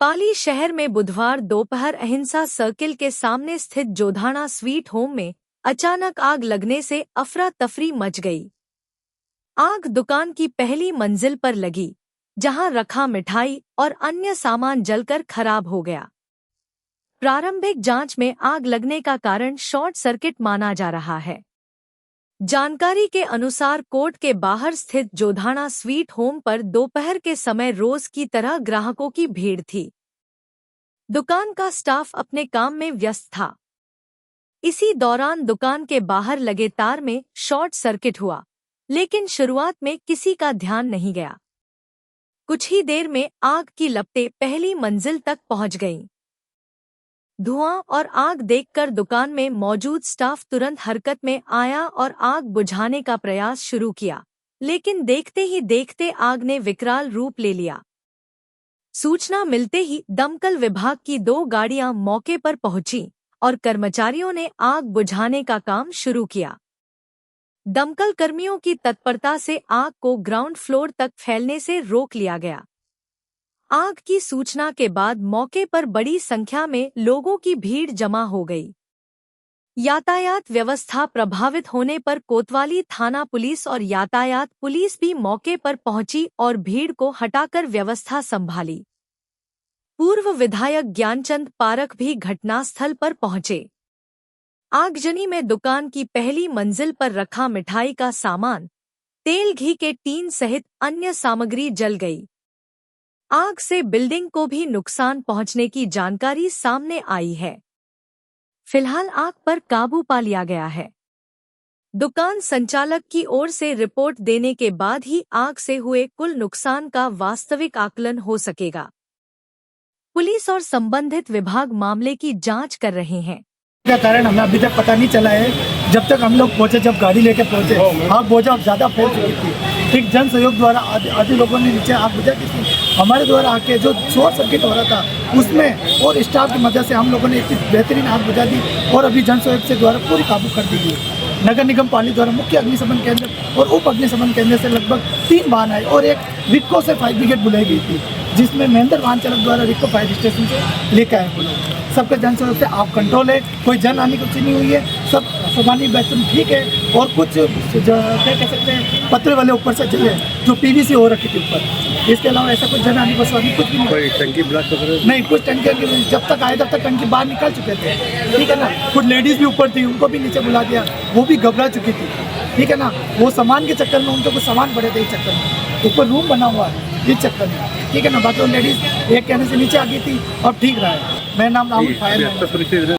पाली शहर में बुधवार दोपहर अहिंसा सर्किल के सामने स्थित जोधाना स्वीट होम में अचानक आग लगने से अफरा तफरी मच गई। आग दुकान की पहली मंजिल पर लगी, जहां रखा मिठाई और अन्य सामान जलकर खराब हो गया। प्रारंभिक जांच में आग लगने का कारण शॉर्ट सर्किट माना जा रहा है। जानकारी के अनुसार कोर्ट के बाहर स्थित जोधाना स्वीट होम पर दोपहर के समय रोज की तरह ग्राहकों की भीड़ थी। दुकान का स्टाफ अपने काम में व्यस्त था। इसी दौरान दुकान के बाहर लगे तार में शॉर्ट सर्किट हुआ, लेकिन शुरुआत में किसी का ध्यान नहीं गया। कुछ ही देर में आग की लपटें पहली मंजिल तक पहुंच गईं। धुआं और आग देखकर दुकान में मौजूद स्टाफ तुरंत हरकत में आया और आग बुझाने का प्रयास शुरू किया, लेकिन देखते ही देखते आग ने विकराल रूप ले लिया। सूचना मिलते ही दमकल विभाग की 2 गाड़ियां मौके पर पहुंची और कर्मचारियों ने आग बुझाने का काम शुरू किया। दमकल कर्मियों की तत्परता से आग को ग्राउंड फ्लोर तक फैलने से रोक लिया गया। आग की सूचना के बाद मौके पर बड़ी संख्या में लोगों की भीड़ जमा हो गई। यातायात व्यवस्था प्रभावित होने पर कोतवाली थाना पुलिस और यातायात पुलिस भी मौके पर पहुंची और भीड़ को हटाकर व्यवस्था संभाली। पूर्व विधायक ज्ञानचंद पारख भी घटनास्थल पर पहुंचे। आगजनी में दुकान की पहली मंजिल पर रखा मिठाई का सामान, तेल घी के टीन सहित अन्य सामग्री जल गई। आग से बिल्डिंग को भी नुकसान पहुंचने की जानकारी सामने आई है। फिलहाल आग पर काबू पा लिया गया है। दुकान संचालक की ओर से रिपोर्ट देने के बाद ही आग से हुए कुल नुकसान का वास्तविक आकलन हो सकेगा। पुलिस और संबंधित विभाग मामले की जांच कर रहे हैं। क्या कारण हमें अभी तक पता नहीं चला है। जब तक हम लोग पहुंचे, जब गाड़ी लेके पहुंचे, आग बहुत ज़्यादा फैल चुकी थी। ठीक जन सहयोग द्वारा आधे लोगों ने नीचे आग बुझा दी थी। हमारे द्वारा आके जो शॉर्ट सर्किट हो रहा था उसमें और स्टाफ की मदद से हम लोगों ने इतनी बेहतरीन आग बुझा दी और अभी जन सहयोग से द्वारा पूरी काबू कर दी गई। नगर निगम पाली द्वारा मुख्य अग्निशमन केंद्र और उप अग्निशमन केंद्र से लगभग 3 वाहन आए और एक रिक्को से फायर ब्रिगेड बुलाई गई थी, जिसमें महेंद्र वाहन चालक द्वारा रिक्को फायर स्टेशन से लेकर आए वो लोग। सबके जन सहयोग से आग कंट्रोल है, कोई जन हानि कुछ नहीं हुई है, सब सामान्य बेहतरीन ठीक है। और कुछ क्या कह सकते हैं पत्रे वाले ऊपर से जले जो पीवीसी हो रखी थी ऊपर। इसके अलावा ऐसा कुछ जन हानि बसवानी कुछ भी नहीं। टंकी ब्लास्ट वगैरह नहीं, कुछ टंकी जब तक आए तब तक टंकी बाहर निकल चुके थे, ठीक है ना। कुछ लेडीज़ भी ऊपर थी, उनको भी नीचे बुला दिया, वो भी घबरा चुकी थी, ठीक है ना। वो सामान के चक्कर में उनको कुछ सामान पड़े थे इस चक्कर में, ऊपर रूम बना हुआ है इस चक्कर में, ठीक है ना। बाकी वो लेडीज़ एक कहने से नीचे आ गई थी और ठीक रहा है। मेरा नाम राहुल फायर है।